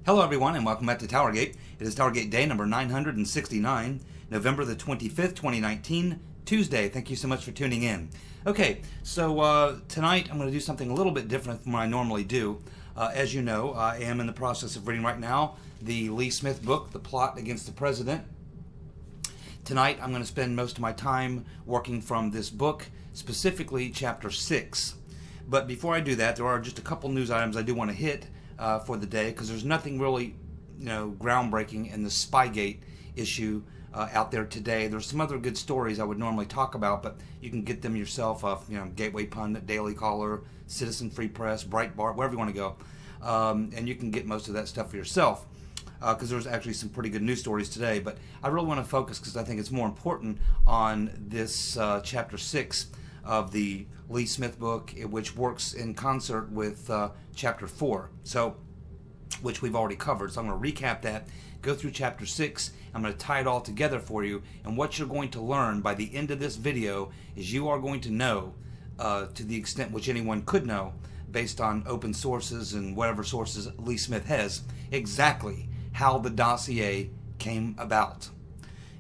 Hello everyone and welcome back to TowerGate. It is TowerGate day number 969, November the 25th, 2019, Tuesday. Thank you so much for tuning in. Okay, so tonight I'm going to do something a little bit different from what I normally do. As you know, I am in the process of reading right now the Lee Smith book, The Plot Against the President. Tonight I'm going to spend most of my time working from this book, specifically chapter 6. But before I do that, there are just a couple news items I do want to hit for the day, because there's nothing really, groundbreaking in the Spygate issue out there today. There's some other good stories I would normally talk about, but you can get them yourself off, Gateway Pundit, Daily Caller, Citizen Free Press, Breitbart, wherever you want to go, and you can get most of that stuff for yourself. Because there's actually some pretty good news stories today, but I really want to focus because I think it's more important on this chapter 6 of the Lee Smith book, which works in concert with chapter 4, which we've already covered. So I'm going to recap that, go through chapter 6. I'm going to tie it all together for you, and what you're going to learn by the end of this video is you are going to know, to the extent which anyone could know, based on open sources and whatever sources Lee Smith has, exactly how the dossier came about.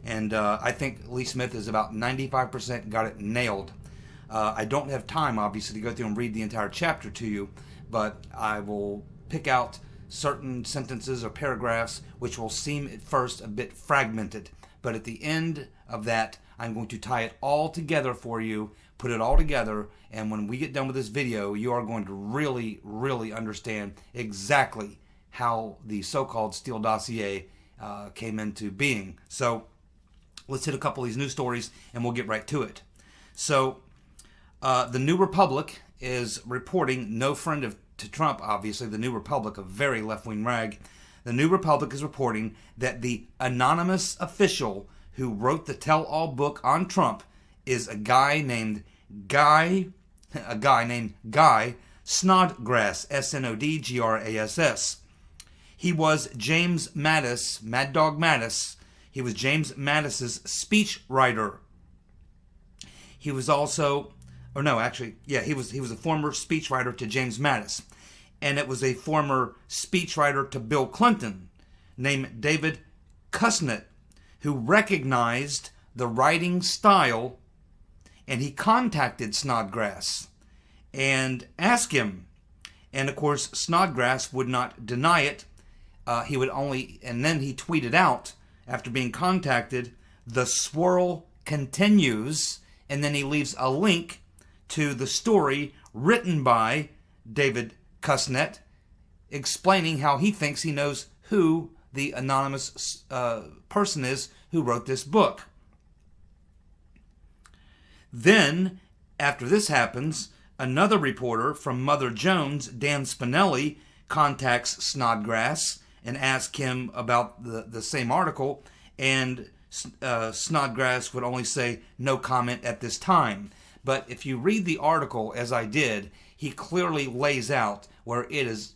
And I think Lee Smith is about 95% got it nailed. I don't have time, obviously, to go through and read the entire chapter to you, but I will pick out certain sentences or paragraphs which will seem at first a bit fragmented. But at the end of that, I'm going to tie it all together for you, put it all together, and when we get done with this video, you are going to really, really understand exactly how the so-called Steele dossier came into being. So let's hit a couple of these news stories and we'll get right to it. So the New Republic is reporting, no friend to Trump, obviously, the New Republic, a very left-wing rag. The New Republic is reporting that the anonymous official who wrote the tell-all book on Trump is a guy named Guy Snodgrass, S-N-O-D-G-R-A-S-S. He was James Mattis, Mad Dog Mattis. He was James Mattis's speechwriter. He was also, he was a former speechwriter to James Mattis. And it was a former speechwriter to Bill Clinton named David Kusnet, who recognized the writing style, and he contacted Snodgrass and asked him. And of course, Snodgrass would not deny it. And then he tweeted out, after being contacted, "The swirl continues," and then he leaves a link to the story written by David Kusnet, explaining how he thinks he knows who the anonymous person is who wrote this book. Then, after this happens, another reporter from Mother Jones, Dan Spinelli, contacts Snodgrass and asks him about the same article, and Snodgrass would only say no comment at this time. But if you read the article, as I did, he clearly lays out where it's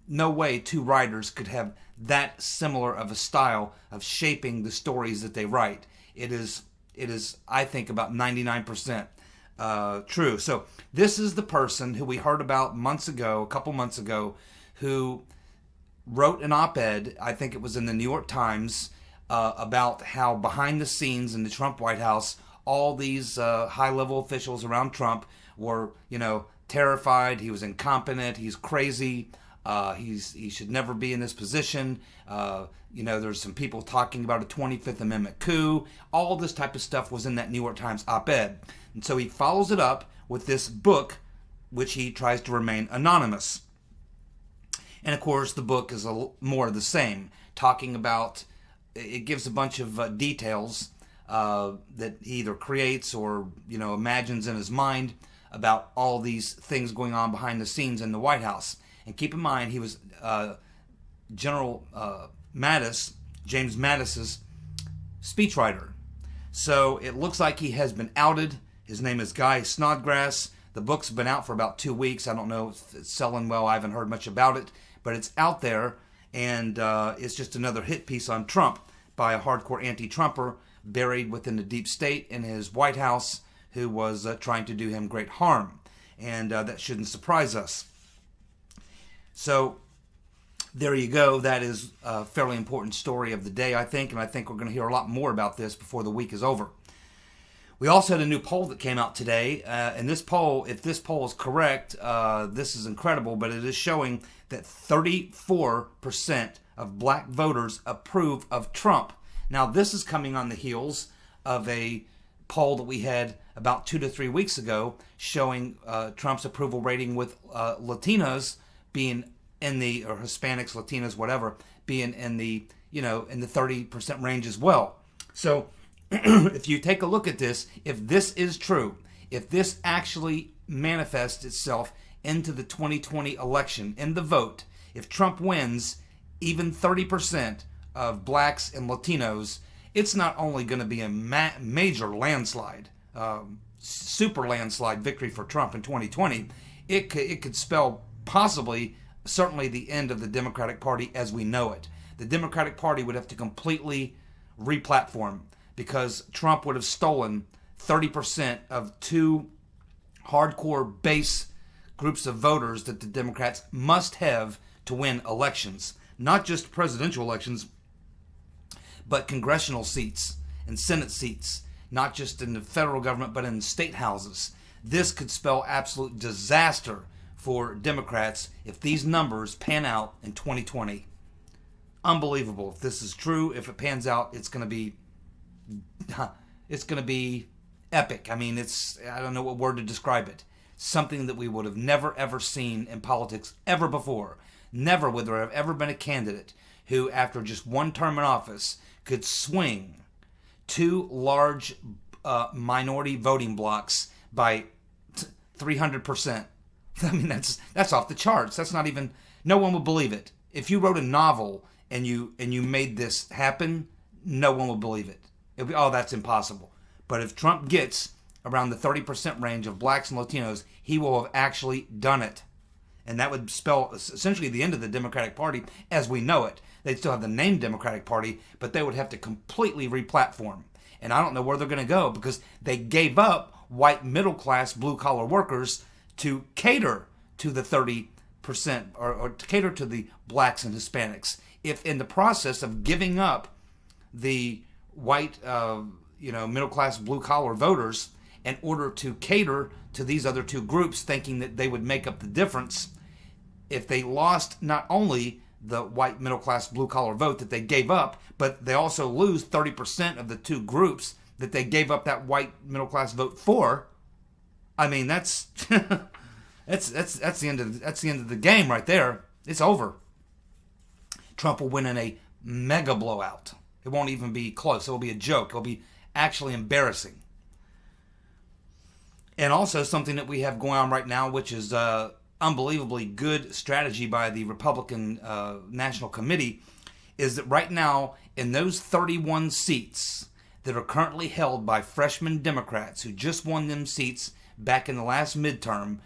no way two writers could have that similar of a style of shaping the stories that they write. It is I think about 99% true. So this is the person who we heard about a couple months ago, who wrote an op-ed, I think it was in the New York Times, about how behind the scenes in the Trump White House, all these high-level officials around Trump were, terrified. He was incompetent. He's crazy. He should never be in this position. There's some people talking about a 25th Amendment coup. All this type of stuff was in that New York Times op-ed. And so he follows it up with this book, which he tries to remain anonymous. And of course, the book is more of the same, talking about, it gives a bunch of details that he either creates or, imagines in his mind about all these things going on behind the scenes in the White House. And keep in mind, he was General Mattis, James Mattis's speechwriter. So it looks like he has been outed. His name is Guy Snodgrass. The book's been out for about 2 weeks. I don't know if it's selling well. I haven't heard much about it. But it's out there, and it's just another hit piece on Trump by a hardcore anti-Trumper buried within the deep state in his White House, who was trying to do him great harm. And that shouldn't surprise us. So There you go. That is a fairly important story of the day, I think, and I think we're going to hear a lot more about this before the week is over. We also had a new poll that came out today, and this poll, if this poll is correct, this is incredible, but it is showing that 34% of black voters approve of Trump. Now, this is coming on the heels of a poll that we had about 2 to 3 weeks ago showing Trump's approval rating with Latinas being in the, or Hispanics, Latinas, whatever, being in the, in the 30% range as well. So if you take a look at this, if this is true, if this actually manifests itself into the 2020 election, in the vote, if Trump wins even 30% of blacks and Latinos, it's not only going to be a major landslide, super landslide victory for Trump in 2020, it could spell possibly, certainly the end of the Democratic Party as we know it. The Democratic Party would have to completely replatform because Trump would have stolen 30% of two hardcore base groups of voters that the Democrats must have to win elections. Not just presidential elections, but congressional seats and Senate seats, not just in the federal government, but in state houses. This could spell absolute disaster for Democrats if these numbers pan out in 2020. Unbelievable. If this is true, if it pans out, it's going to be epic. I mean, I don't know what word to describe it. Something that we would have never ever seen in politics ever before. Never would there have ever been a candidate who, after just one term in office, could swing two large minority voting blocks by 300%. I mean, that's off the charts. That's not even, no one would believe it. If you wrote a novel and you made this happen, no one would believe it. It'd be, oh, that's impossible. But if Trump gets around the 30% range of blacks and Latinos, he will have actually done it. And that would spell essentially the end of the Democratic Party as we know it. They'd still have the name Democratic Party, but they would have to completely replatform. And I don't know where they're going to go because they gave up white middle-class blue-collar workers to cater to the 30% or to cater to the blacks and Hispanics. If in the process of giving up the white, middle-class blue-collar voters in order to cater to these other two groups, thinking that they would make up the difference, if they lost not only the white middle-class blue-collar vote that they gave up, but they also lose 30% of the two groups that they gave up that white middle-class vote for, I mean, that's that's the end of the game right there. It's over. Trump will win in a mega blowout. It won't even be close. It will be a joke. It will be actually embarrassing. And also something that we have going on right now, which is unbelievably good strategy by the Republican National Committee, is that right now in those 31 seats that are currently held by freshman Democrats who just won them seats back in the last midterm,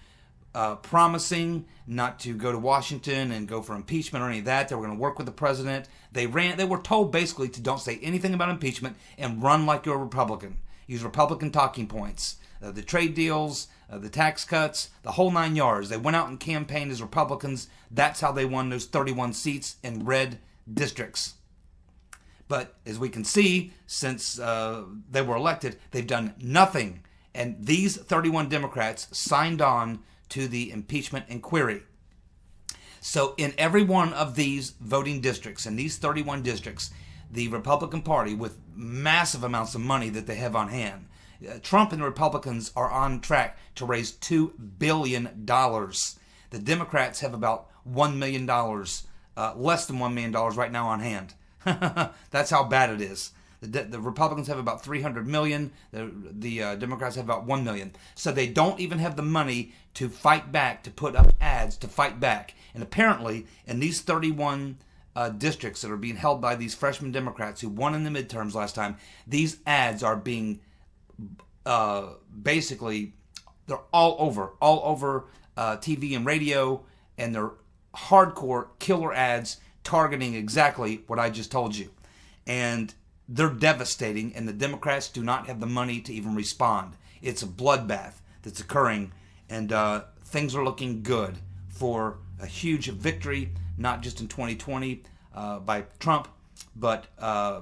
promising not to go to Washington and go for impeachment or any of that. They were going to work with the president. They were told basically to don't say anything about impeachment and run like you're a Republican. Use Republican talking points. The trade deals, the tax cuts, the whole 9 yards. They went out and campaigned as Republicans. That's how they won those 31 seats in red districts. But as we can see, since they were elected, they've done nothing. And these 31 Democrats signed on to the impeachment inquiry. So in every one of these voting districts, in these 31 districts, the Republican Party, with massive amounts of money that they have on hand, Trump and the Republicans are on track to raise $2 billion. The Democrats have about $1 million, less than $1 million right now on hand. That's how bad it is. The Republicans have about $300 million. The Democrats have about $1 million. So they don't even have the money to fight back, to put up ads to fight back. And apparently, in these 31 districts that are being held by these freshman Democrats who won in the midterms last time, these ads are being basically, they're all over TV and radio, and they're hardcore killer ads targeting exactly what I just told you. And they're devastating, and the Democrats do not have the money to even respond. It's a bloodbath that's occurring, and things are looking good for a huge victory, not just in 2020 by Trump, but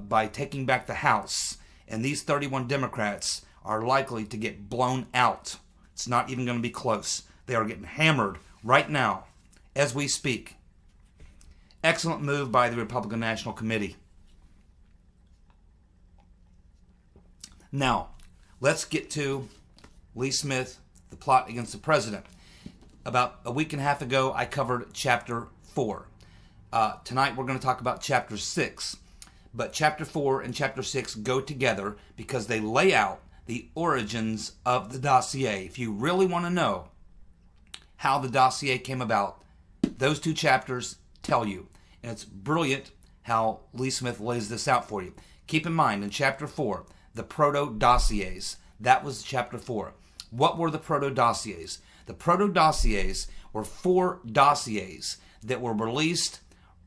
by taking back the House. And these 31 Democrats are likely to get blown out. It's not even going to be close. They are getting hammered right now as we speak. Excellent move by the Republican National Committee. Now, let's get to Lee Smith, the plot against the president. About a week and a half ago, I covered Chapter 4. Tonight, we're going to talk about Chapter 6. But Chapter 4 and Chapter 6 go together because they lay out the origins of the dossier. If you really want to know how the dossier came about, those two chapters tell you. And it's brilliant how Lee Smith lays this out for you. Keep in mind, in Chapter 4, the Proto Dossiers. That was Chapter 4. What were the Proto Dossiers? The Proto Dossiers were 4 dossiers that were released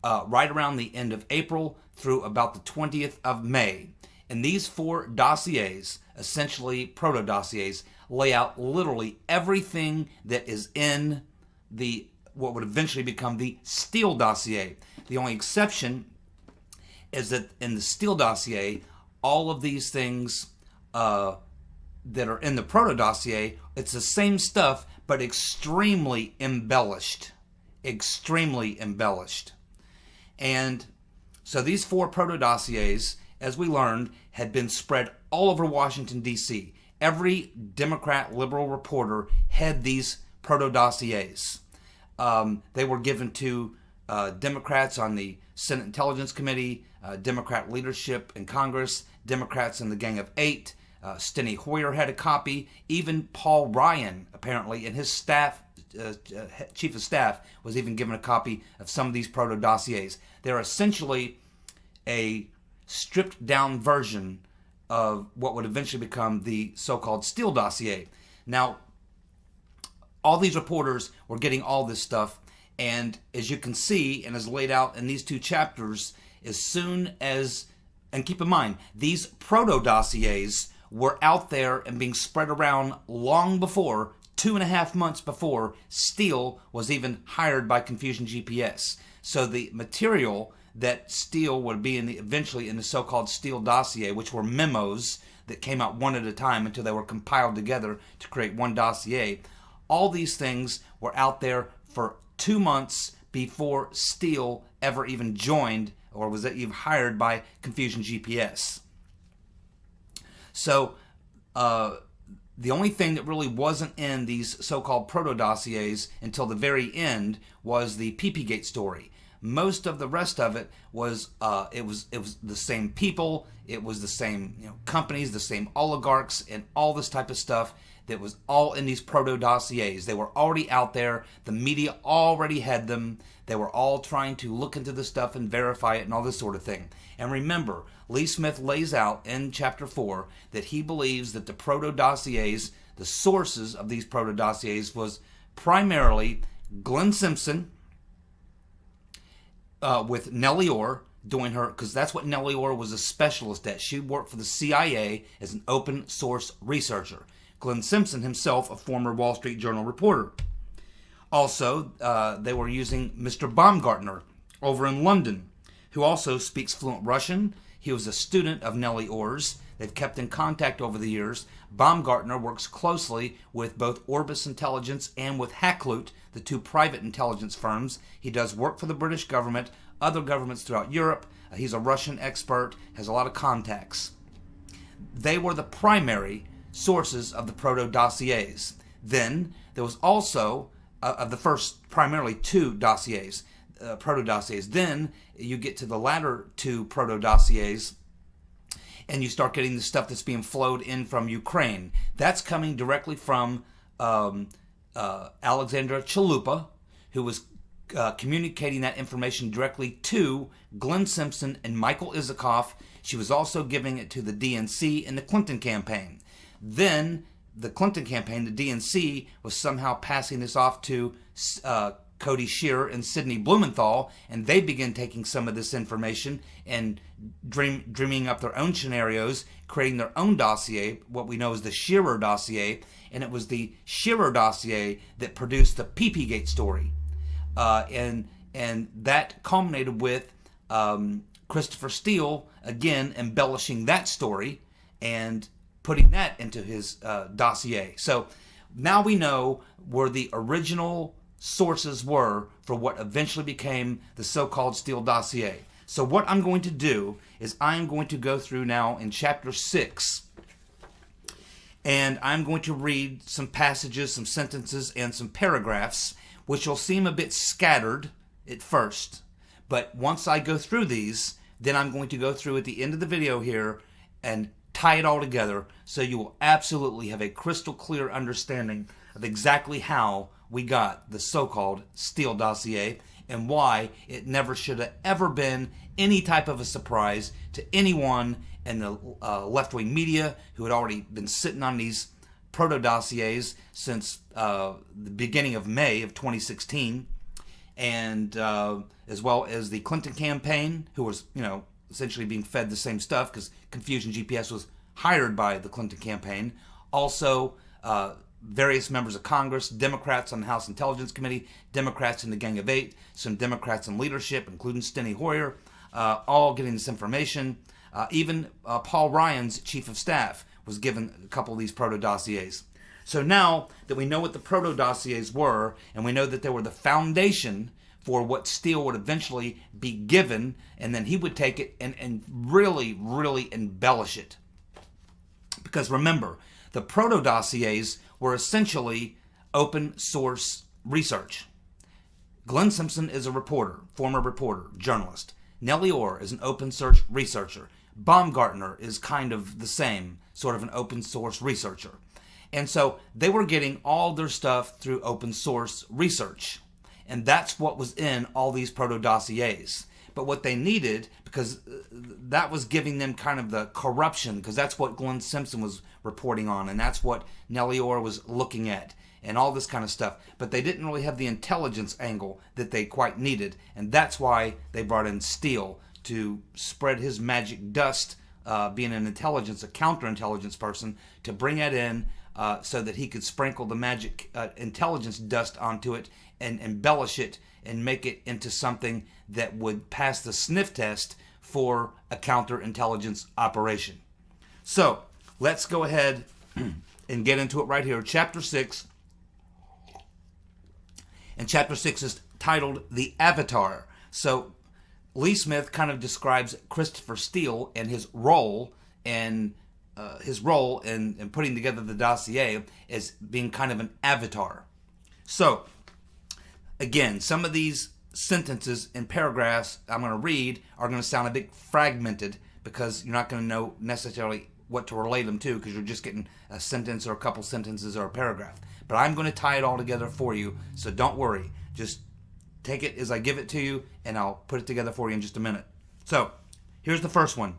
right around the end of April through about the 20th of May. And these 4 dossiers, essentially Proto Dossiers, lay out literally everything that is in the what would eventually become the Steele Dossier. The only exception is that in the Steele Dossier, all of these things that are in the Proto Dossier, it's the same stuff, but extremely embellished. Extremely embellished. And so these 4 Proto Dossiers, as we learned, had been spread all over Washington, D.C. Every Democrat liberal reporter had these Proto Dossiers. They were given to Democrats on the Senate Intelligence Committee, Democrat leadership in Congress, Democrats in the Gang of 8. Steny Hoyer had a copy. Even Paul Ryan, apparently, and his staff, chief of staff, was even given a copy of some of these Proto Dossiers. They're essentially a stripped down version of what would eventually become the so-called Steele Dossier. Now, all these reporters were getting all this stuff, and as you can see, and as laid out in these 2 chapters, as soon as, and keep in mind, these Proto Dossiers were out there and being spread around long before, 2.5 months before, Steele was even hired by Confusion GPS. So the material that Steele would be eventually in the so-called Steele Dossier, which were memos that came out one at a time until they were compiled together to create one dossier. All these things were out there for 2 months before Steele ever even joined or was even hired by Confusion GPS. So the only thing that really wasn't in these so-called proto-dossiers until the very end was the PP-Gate story. Most of the rest of it was it was the same people, it was the same companies, the same oligarchs, and all this type of stuff that was all in these proto-dossiers. They were already out there. The media already had them. They were all trying to look into the stuff and verify it and all this sort of thing. And remember, Lee Smith lays out in Chapter 4 that he believes that the proto-dossiers, the sources of these proto-dossiers, was primarily Glenn Simpson with Nellie Orr doing her, because that's what Nellie Orr was a specialist at. She worked for the CIA as an open source researcher. Glenn Simpson himself, a former Wall Street Journal reporter. Also, they were using Mr. Baumgartner over in London, who also speaks fluent Russian. He was a student of Nellie Orr's. They've kept in contact over the years. Baumgartner works closely with both Orbis Intelligence and with Hackloot, the 2 private intelligence firms. He does work for the British government, other governments throughout Europe. He's a Russian expert, has a lot of contacts. They were the primary sources of the proto-dossiers. Then there was also, of the first primarily 2 dossiers, proto-dossiers. Then you get to the latter 2 proto-dossiers, and you start getting the stuff that's being flowed in from Ukraine. That's coming directly from Alexandra Chalupa, who was communicating that information directly to Glenn Simpson and Michael Isikoff. She was also giving it to the DNC in the Clinton campaign. Then the Clinton campaign, the DNC, was somehow passing this off to Cody Shearer and Sidney Blumenthal, and they began taking some of this information and dreaming up their own scenarios, creating their own dossier, what we know as the Shearer dossier, and it was the Shearer dossier that produced the PP-Gate story. and that culminated with Christopher Steele again embellishing that story and putting that into his dossier. So now we know where the original sources were for what eventually became the so-called Steele dossier. So what I'm going to do is I'm going to go through now in chapter 6, and I'm going to read some passages, some sentences, and some paragraphs, which will seem a bit scattered at first. But once I go through these, then I'm going to go through at the end of the video here and tie it all together so you will absolutely have a crystal clear understanding of exactly how we got the so-called Steele dossier and why it never should have ever been any type of a surprise to anyone in the left-wing media who had already been sitting on these proto-dossiers since the beginning of May of 2016, and as well as the Clinton campaign, who was, essentially being fed the same stuff because Confusion GPS was hired by the Clinton campaign. Also, various members of Congress, Democrats on the House Intelligence Committee, Democrats in the Gang of Eight, some Democrats in leadership, including Steny Hoyer, all getting this information. Even Paul Ryan's chief of staff was given a couple of these proto-dossiers. So now that we know what the proto-dossiers were, and we know that they were the foundation for what Steele would eventually be given, and then he would take it and really, really embellish it. Because remember, the proto-dossiers were essentially open source research. Glenn Simpson is a reporter, former reporter, journalist. Nellie Orr is an open source researcher. Baumgartner is kind of the same, sort of an open source researcher. And so they were getting all their stuff through open source research. And that's what was in all these proto-dossiers. But what they needed, because that was giving them kind of the corruption, because that's what Glenn Simpson was reporting on, and that's what Nellie Orr was looking at, and all this kind of stuff. But they didn't really have the intelligence angle that they quite needed, and that's why they brought in Steele to spread his magic dust, being an intelligence, a counterintelligence person, to bring it in so that he could sprinkle the magic intelligence dust onto it and embellish it and make it into something that would pass the sniff test for a counterintelligence operation. So let's go ahead and get into it right here. Chapter 6. And Chapter 6 is titled The Avatar. So Lee Smith kind of describes Christopher Steele and his role in putting together the dossier as being kind of an avatar. So again, some of these sentences and paragraphs I'm going to read are going to sound a bit fragmented because you're not going to know necessarily what to relate them to because you're just getting a sentence or a couple sentences or a paragraph. But I'm going to tie it all together for you, so don't worry. Just take it as I give it to you, and I'll put it together for you in just a minute. So, here's the first one.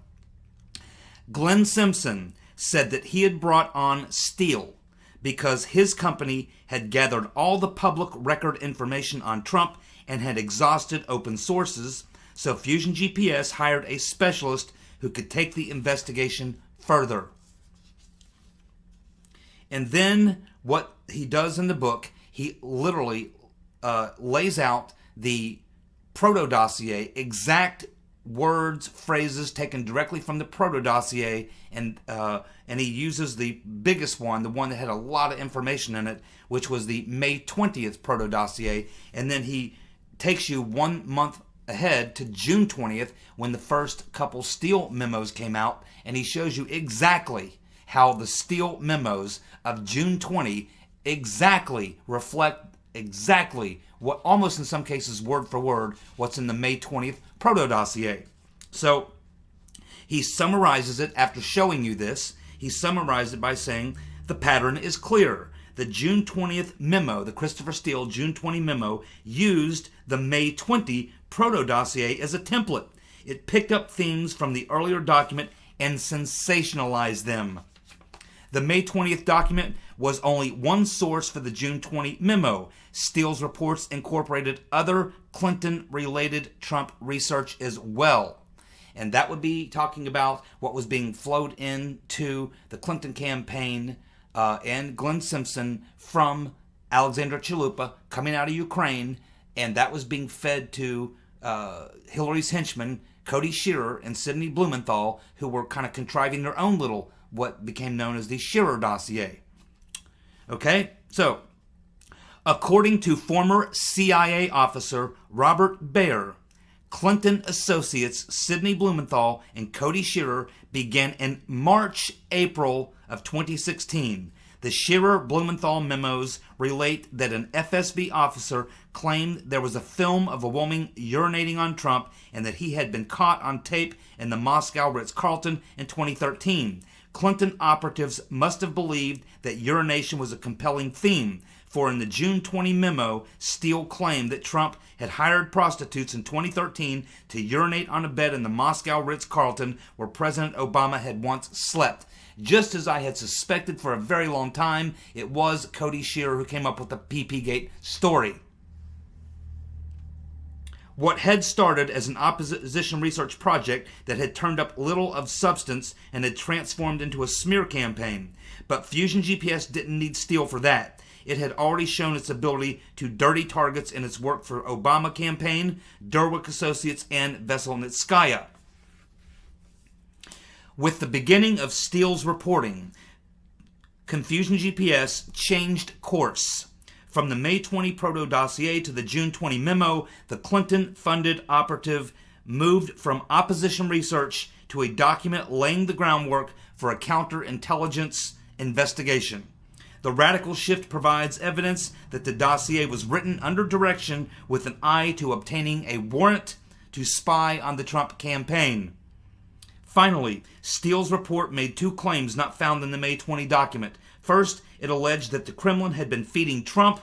Glenn Simpson said that he had brought on Steele because his company had gathered all the public record information on Trump and had exhausted open sources, so Fusion GPS hired a specialist who could take the investigation further. And then what he does in the book, he literally lays out the proto-dossier, exact words, phrases taken directly from the proto-dossier, and he uses the biggest one, the one that had a lot of information in it, which was the May 20th proto-dossier, and then he takes you 1 month ahead to June 20th when the first couple Steele memos came out, and he shows you exactly how the Steele memos of June 20 exactly reflect exactly what, almost in some cases word for word, what's in the May 20th proto-dossier. So he summarizes it after showing you this. He summarized it by saying the pattern is clear. The June 20th memo, the Christopher Steele June 20 memo, used the May 20 proto-dossier as a template. It picked up themes from the earlier document and sensationalized them. The May 20th document was only one source for the June 20 memo. Steele's reports incorporated other Clinton-related Trump research as well. And that would be talking about what was being flowed into the Clinton campaign and Glenn Simpson from Alexandra Chalupa coming out of Ukraine and that was being fed to Hillary's henchmen, Cody Shearer and Sidney Blumenthal, who were kind of contriving their own little, what became known as the Shearer Dossier. Okay, so according to former CIA officer Robert Baer, Clinton associates Sidney Blumenthal and Cody Shearer began in March-April of 2016. The Shearer-Blumenthal memos relate that an FSB officer claimed there was a film of a woman urinating on Trump and that he had been caught on tape in the Moscow Ritz-Carlton in 2013. Clinton operatives must have believed that urination was a compelling theme, for in the June 20 memo, Steele claimed that Trump had hired prostitutes in 2013 to urinate on a bed in the Moscow Ritz-Carlton where President Obama had once slept. Just as I had suspected for a very long time, it was Cody Shearer who came up with the PP-Gate story. What had started as an opposition research project that had turned up little of substance and had transformed into a smear campaign. But Fusion GPS didn't need Steele for that. It had already shown its ability to dirty targets in its work for Obama campaign, Derwick Associates, and Veselnitskaya. With the beginning of Steele's reporting, Confusion GPS changed course. From the May 20 Proto Dossier to the June 20 memo, the Clinton-funded operative moved from opposition research to a document laying the groundwork for a counterintelligence investigation. The radical shift provides evidence that the dossier was written under direction with an eye to obtaining a warrant to spy on the Trump campaign. Finally, Steele's report made two claims not found in the May 20 document. First, it alleged that the Kremlin had been feeding Trump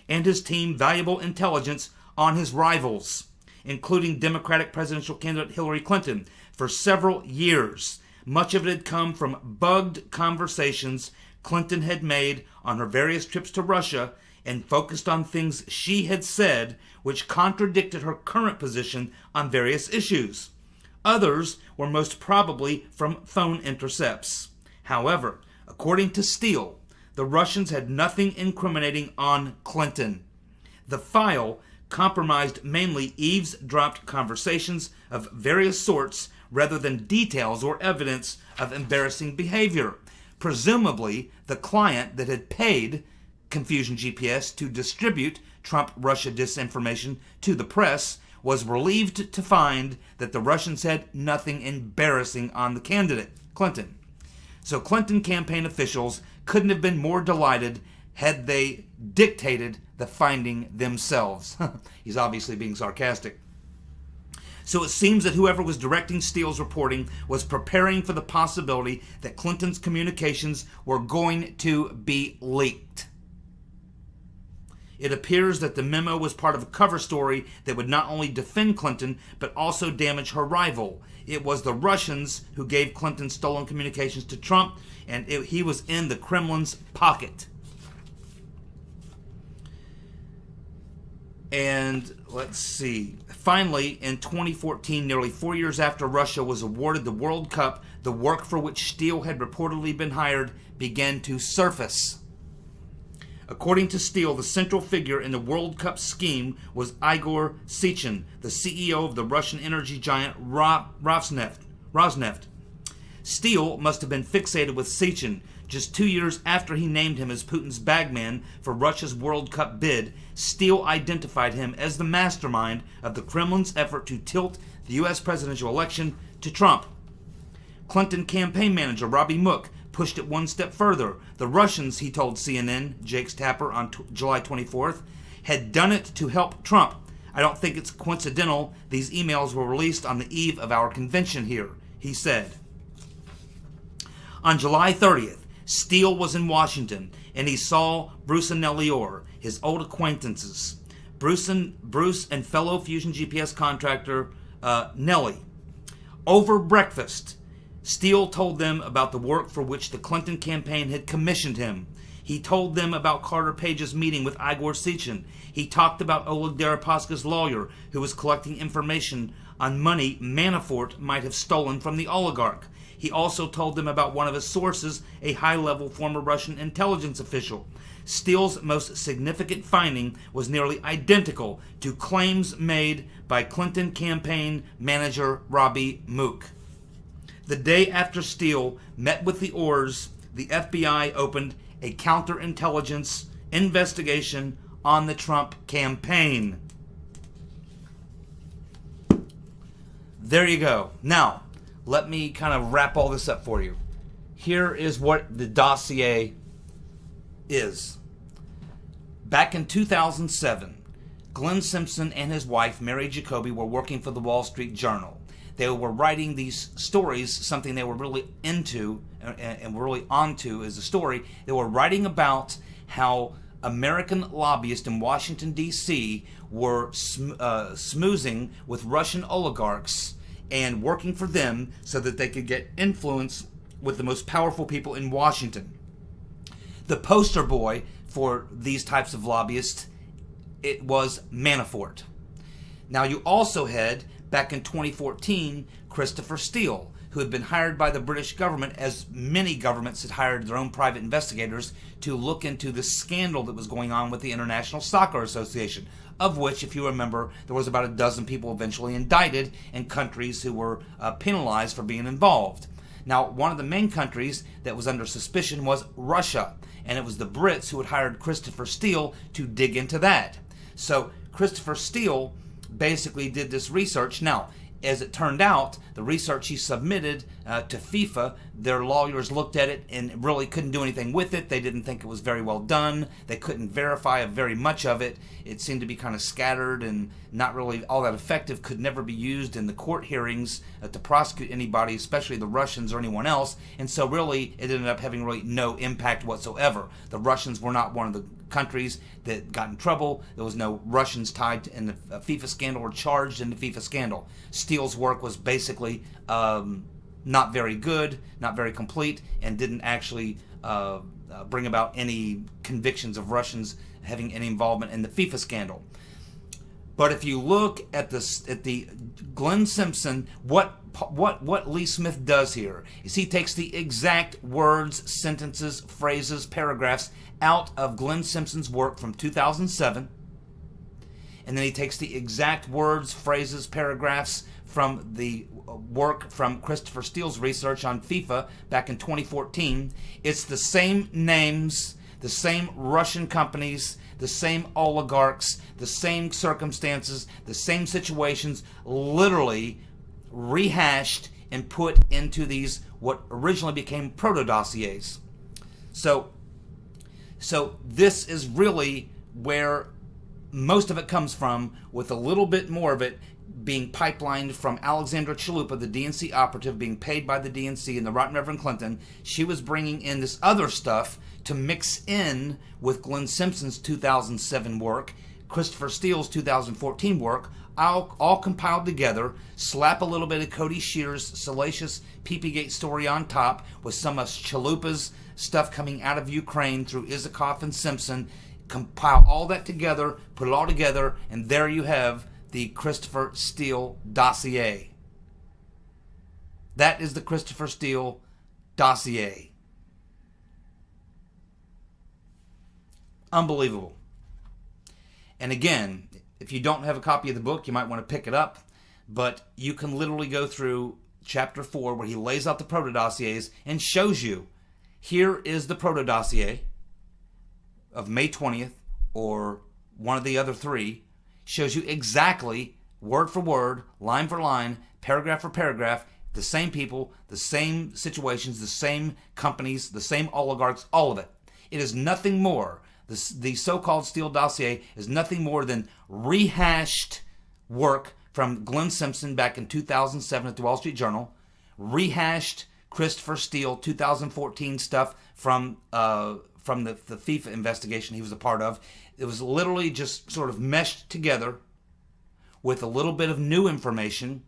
and his team valuable intelligence on his rivals, including Democratic presidential candidate Hillary Clinton, for several years. Much of it had come from bugged conversations Clinton had made on her various trips to Russia and focused on things she had said which contradicted her current position on various issues. Others were most probably from phone intercepts. However, according to Steele, the Russians had nothing incriminating on Clinton. The file compromised mainly eavesdropped conversations of various sorts rather than details or evidence of embarrassing behavior. Presumably, the client that had paid Confusion GPS to distribute Trump-Russia disinformation to the press was relieved to find that the Russians had nothing embarrassing on the candidate, Clinton. So Clinton campaign officials couldn't have been more delighted had they dictated the finding themselves. He's obviously being sarcastic. So it seems that whoever was directing Steele's reporting was preparing for the possibility that Clinton's communications were going to be leaked. It appears that the memo was part of a cover story that would not only defend Clinton, but also damage her rival. It was the Russians who gave Clinton stolen communications to Trump, and he was in the Kremlin's pocket. And let's see. Finally, in 2014, nearly 4 years after Russia was awarded the World Cup, the work for which Steele had reportedly been hired began to surface. According to Steele, the central figure in the World Cup scheme was Igor Sechin, the CEO of the Russian energy giant Rosneft. Steele must have been fixated with Sechin. Just 2 years after he named him as Putin's bagman for Russia's World Cup bid, Steele identified him as the mastermind of the Kremlin's effort to tilt the U.S. presidential election to Trump. Clinton campaign manager Robbie Mook pushed it one step further. The Russians, he told CNN, Jake's Tapper, on July 24th, had done it to help Trump. I don't think it's coincidental these emails were released on the eve of our convention here, he said. On July 30th, Steele was in Washington, and he saw Bruce and Nellie Orr, his old acquaintances. Bruce and fellow Fusion GPS contractor Nellie. Over breakfast, Steele told them about the work for which the Clinton campaign had commissioned him. He told them about Carter Page's meeting with Igor Sechin. He talked about Oleg Deripaska's lawyer, who was collecting information on money Manafort might have stolen from the oligarch. He also told them about one of his sources, a high-level former Russian intelligence official. Steele's most significant finding was nearly identical to claims made by Clinton campaign manager Robbie Mook. The day after Steele met with the Orrs, the FBI opened a counterintelligence investigation on the Trump campaign. There you go. Now, let me kind of wrap all this up for you. Here is what the dossier is. Back in 2007, Glenn Simpson and his wife, Mary Jacoby, were working for the Wall Street Journal. They were writing these stories, something they were really into and were really onto as a story. They were writing about how American lobbyists in Washington, D.C. were smoozing with Russian oligarchs and working for them so that they could get influence with the most powerful people in Washington. The poster boy for these types of lobbyists, it was Manafort. Now you also had, back in 2014, Christopher Steele, who had been hired by the British government, as many governments had hired their own private investigators, to look into the scandal that was going on with the International Soccer Association, of which, if you remember, there was about a dozen people eventually indicted in countries who were penalized for being involved. Now, one of the main countries that was under suspicion was Russia, and it was the Brits who had hired Christopher Steele to dig into that. So Christopher Steele basically did this research. Now, as it turned out, the research he submitted to FIFA, their lawyers looked at it and really couldn't do anything with it. They didn't think it was very well done. They couldn't verify very much of it. It seemed to be kind of scattered and not really all that effective, could never be used in the court hearings to prosecute anybody, especially the Russians or anyone else. And so really, it ended up having really no impact whatsoever. The Russians were not one of the countries that got in trouble. There was no Russians tied in the FIFA scandal or charged in the FIFA scandal. Steele's work was basically not very good, not very complete, and didn't actually bring about any convictions of Russians having any involvement in the FIFA scandal. But if you look at the Glenn Simpson, what Lee Smith does here is he takes the exact words, sentences, phrases, paragraphs out of Glenn Simpson's work from 2007, and then he takes the exact words, phrases, paragraphs from the work from Christopher Steele's research on FIFA back in 2014. It's the same names, the same Russian companies, the same oligarchs, the same circumstances, the same situations, literally rehashed and put into these what originally became Proto Dossiers. So this is really where most of it comes from, with a little bit more of it being pipelined from Alexandra Chalupa, the DNC operative, being paid by the DNC and the Right Reverend Clinton. She was bringing in this other stuff to mix in with Glenn Simpson's 2007 work, Christopher Steele's 2014 work, all compiled together, slap a little bit of Cody Shear's salacious PP-Gate story on top with some of Chalupa's stuff coming out of Ukraine through Isikoff and Simpson, compile all that together, put it all together, and there you have the Christopher Steele dossier. That is the Christopher Steele dossier. Unbelievable. And again, if you don't have a copy of the book, you might want to pick it up, but you can literally go through chapter 4 where he lays out the proto dossiers and shows you, here is the proto dossier of May 20th or one of the other three, shows you exactly, word for word, line for line, paragraph for paragraph, the same people, the same situations, the same companies, the same oligarchs, all of it. It is nothing more. The so-called Steele dossier is nothing more than rehashed work from Glenn Simpson back in 2007 at the Wall Street Journal, rehashed Christopher Steele 2014 stuff from the FIFA investigation he was a part of. It was literally just sort of meshed together with a little bit of new information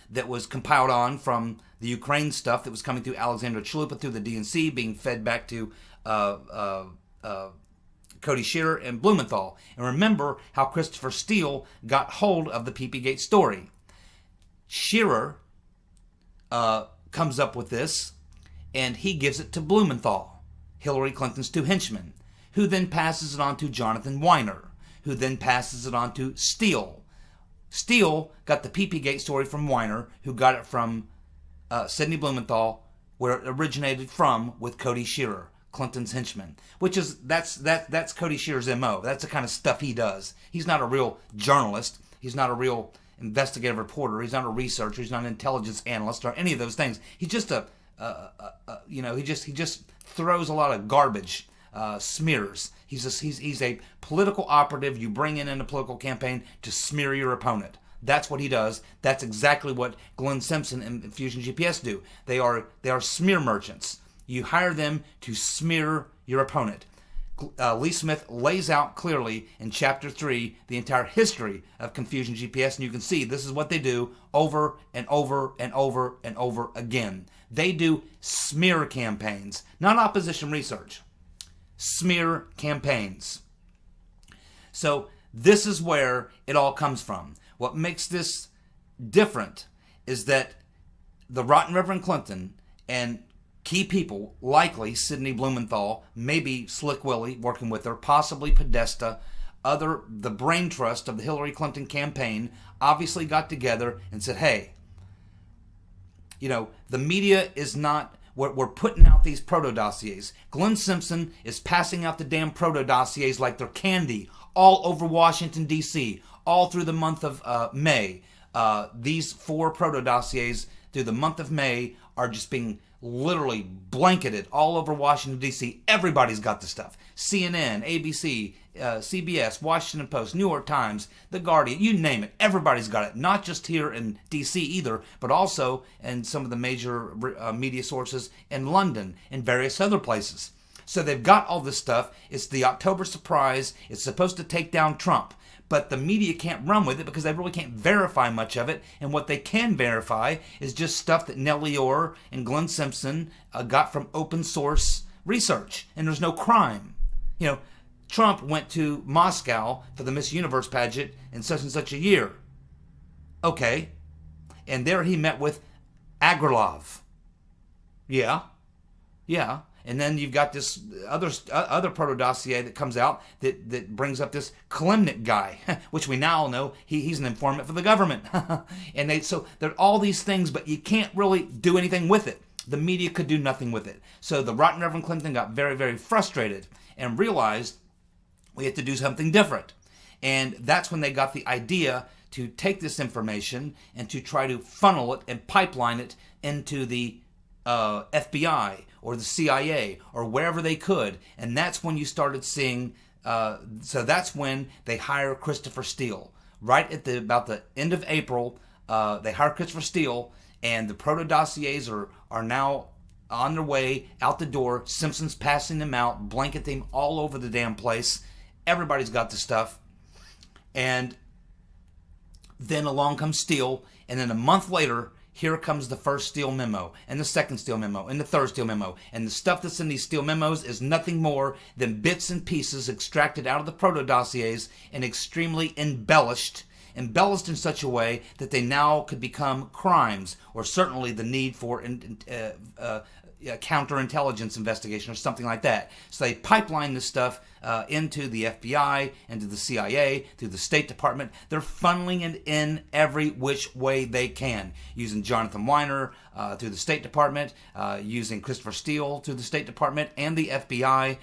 that was compiled on from the Ukraine stuff that was coming through Alexandra Chalupa through the DNC, being fed back to Cody Shearer and Blumenthal. And remember how Christopher Steele got hold of the PP-Gate story. Shearer comes up with this, and he gives it to Blumenthal, Hillary Clinton's two henchmen, who then passes it on to Jonathan Weiner, who then passes it on to Steele. Steele got the PP-Gate story from Weiner, who got it from Sidney Blumenthal, where it originated from with Cody Shearer, Clinton's henchman, which is that's Cody Shearer's MO. That's the kind of stuff he does. He's not a real journalist. He's not a real investigative reporter. He's not a researcher. He's not an intelligence analyst or any of those things. He's just he just throws a lot of garbage, smears. He's a political operative you bring in a political campaign to smear your opponent. That's what he does. That's exactly what Glenn Simpson and Fusion GPS do. They are smear merchants. You hire them to smear your opponent. Lee Smith lays out clearly in Chapter 3 the entire history of Confusion GPS, and you can see this is what they do over and over and over and over again. They do smear campaigns, not opposition research. Smear campaigns. So this is where it all comes from. What makes this different is that the Rotten Reverend Clinton and key people, likely Sidney Blumenthal, maybe Slick Willie working with her, possibly Podesta, the brain trust of the Hillary Clinton campaign, obviously got together and said, hey, the media is not, we're putting out these proto dossiers. Glenn Simpson is passing out the damn proto dossiers like they're candy all over Washington, D.C., all through the month of May. These 4 proto dossiers through the month of May are just being literally blanketed all over Washington, D.C. Everybody's got the stuff. CNN, ABC, CBS, Washington Post, New York Times, The Guardian, you name it. Everybody's got it. Not just here in D.C. either, but also in some of the major media sources in London and various other places. So they've got all this stuff. It's the October surprise. It's supposed to take down Trump. But the media can't run with it because they really can't verify much of it. And what they can verify is just stuff that Nellie Orr and Glenn Simpson got from open source research. And there's no crime. Trump went to Moscow for the Miss Universe pageant in such and such a year. Okay. And there he met with Agrilov. Yeah. And then you've got this other proto dossier that comes out that brings up this Klemnik guy, which we now know he's an informant for the government. And so there are all these things, but you can't really do anything with it. The media could do nothing with it. So the Rotten Reverend Clinton got very, very frustrated and realized we have to do something different. And that's when they got the idea to take this information and to try to funnel it and pipeline it into the FBI or the CIA or wherever they could. And that's when you started seeing, so that's when they hire Christopher Steele. Right at about the end of April, they hire Christopher Steele, and the proto dossiers are now on their way out the door. Simpson's passing them out, blanketing them all over the damn place. Everybody's got the stuff. And then along comes Steele, and then a month later, here comes the first Steele memo, and the second Steele memo, and the third Steele memo. And the stuff that's in these Steele memos is nothing more than bits and pieces extracted out of the proto dossiers and extremely embellished in such a way that they now could become crimes, or certainly the need for counterintelligence investigation or something like that. So they pipeline this stuff into the FBI, into the CIA, through the State Department. They're funneling it in every which way they can, using Jonathan Weiner through the State Department, using Christopher Steele through the State Department and the FBI,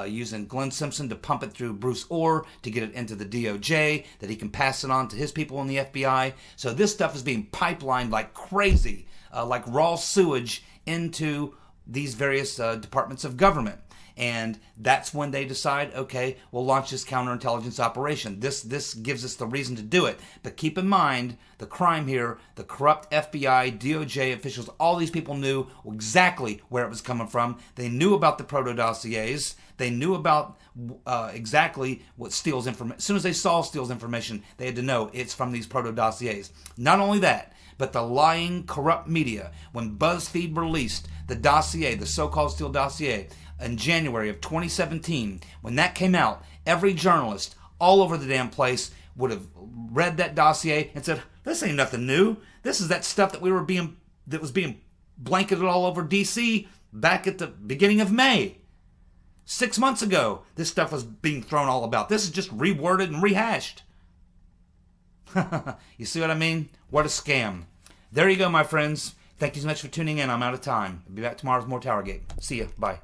using Glenn Simpson to pump it through Bruce Orr to get it into the DOJ, that he can pass it on to his people in the FBI. So this stuff is being pipelined like crazy, like raw sewage into these various departments of government. And that's when they decide, okay, we'll launch this counterintelligence operation. This gives us the reason to do it. But keep in mind, the crime here, the corrupt FBI, DOJ officials, all these people knew exactly where it was coming from. They knew about the proto dossiers. They knew about exactly what Steele's information. As soon as they saw Steele's information, they had to know it's from these proto dossiers. Not only that, but the lying, corrupt media, when BuzzFeed released the dossier, the so-called Steele dossier, in January of 2017, when that came out, every journalist all over the damn place would have read that dossier and said, this ain't nothing new. This is that stuff that was being blanketed all over DC back at the beginning of May. 6 months ago, this stuff was being thrown all about. This is just reworded and rehashed. You see what I mean? What a scam. There you go, my friends. Thank you so much for tuning in. I'm out of time. I'll be back tomorrow with more TowerGate. See ya. Bye.